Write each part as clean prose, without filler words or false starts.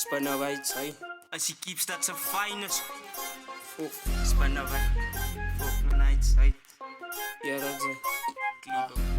Spinnowite, hey. As jy keeps dat se finest. Fuck, Spinnowite. Fuck my nights uit. ja, dat is het. Kliebe.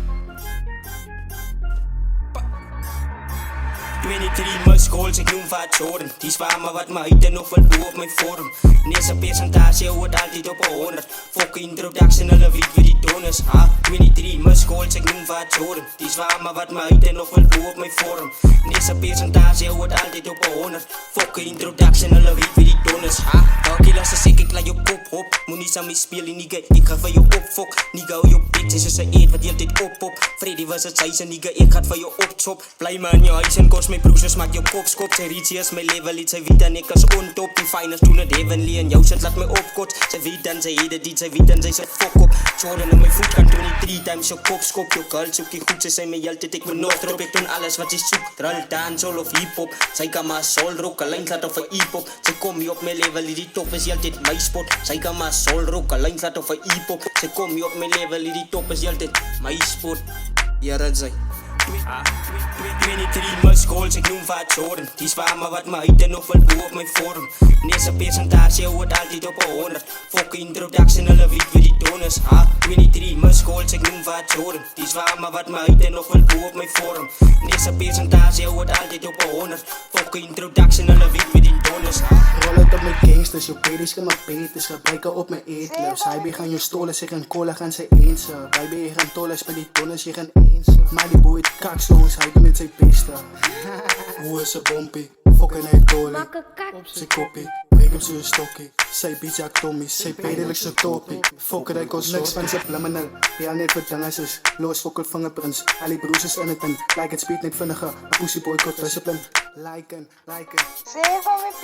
23 muscools, ik noem vaak Jordan. Die zwaar maar wat mijn huid en nog wel boven op mijn vorm. Deze percentage hoort altijd op 100. Fuck introduction, hulle weet wie die toon is. 23 muscools, ik noem vaak Jordan. Die zwaar maar wat mijn huid en nog wel boven op mijn vorm. Deze percentage hoort altijd op 100. Fuck introduction, hulle weet wie die toon is. Elke las is ik laat je kop op. Moet niet aan mij spelen, nigga. Ik ga van je op, fuck. Nigga, hou je bitches is een eet wat je dit op. Freddy was het zijze, nigga. Ik ga van je opchop. Blij maar in je huis en kost mijn broers, maak je kop skop. Zij reach is mijn level, iets zij weet en ik als on top. Die finest doen het heavenly en jou zit laat mij opkot. Zij weet en zij heden die, zij weet en zij zet fuck op. Jordan in mijn voet kan 23 times je kop skop. Je girl zoek je goed, ze zijn mij altijd, ik ben nog erop. Ik doe alles wat je zoekt, drill, dancehall of hiphop. Zij kan maar soul rock, alleen laat of een hip-hop. Zij kom je op mijn level, die top is altijd mijn spot. Zij kan maar soul rock, alleen laat of een hip-hop. Zij kom je op mijn level, die top is altijd mijn spot. Ja, dat is het. 23 muscools, ik noem vaak Jordan. Die zwaar maar wat mijn huid en nog wel boven op mijn vorm. Deze percentage hoort altijd op 100. Fuck introduction, hulle weet wie die toon is. 23 muscools, ik noem vaak Jordan. Die zwaar maar wat mijn huid en nog wel boven op mijn vorm. Deze percentage hoort altijd op 100. Fuck introduction, hulle weet wie die toon is. Roll het op mijn gangsters, je pedis gaan maar peters. Gebruiken op mijn eetlus. Hij gaan je stolen, zich een cola gaan ze eens. Wij ben je gaan tollen, spel die tonnes, je gaan eens. Maar die boy het kakzoons, hij doet met zijn piste. Hoe is ze bompie? Fokken hij tolie. Zij koppie, breek hem zo'n stokkie. Zij biedt jak Tommy, zij pedelijk zijn toppie. Fokken hij kost niks van zijn plaminel. Ja net voor dangersers, los fokkel vingerprints. Al die broers is in het in, like het speed net vinniger. Een pussy boy kort discipline. Liken.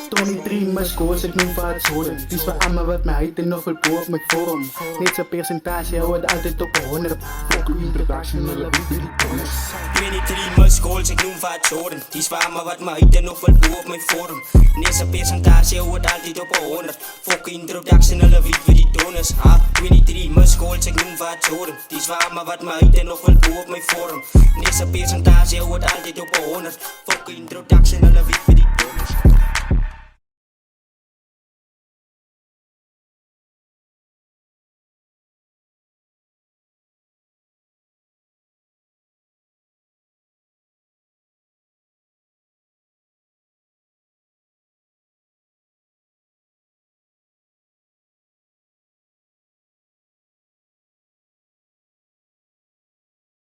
23 muscools, ik noem vaak Jordan. Die is voor allemaal wat mijn huid en nog wel boven mijn vorm. Net zijn percentage, houdt altijd op 100. Fuck introduction, hulle weet wie die toon is. 23 muscools, ik noem vaak Jordan. Die zwaar maar wat mijn huid en nog wel boven op mijn vorm. Deze percentage hoort altijd op 100. Fuck introduction, hulle weet wie die toon is. 23 muscools, ik noem vaak Jordan. Die zwaar maar wat mijn huid en nog wel boven op mijn vorm. Deze percentage hoort altijd op 100. Fuck introduction, hulle weet wie die toon is.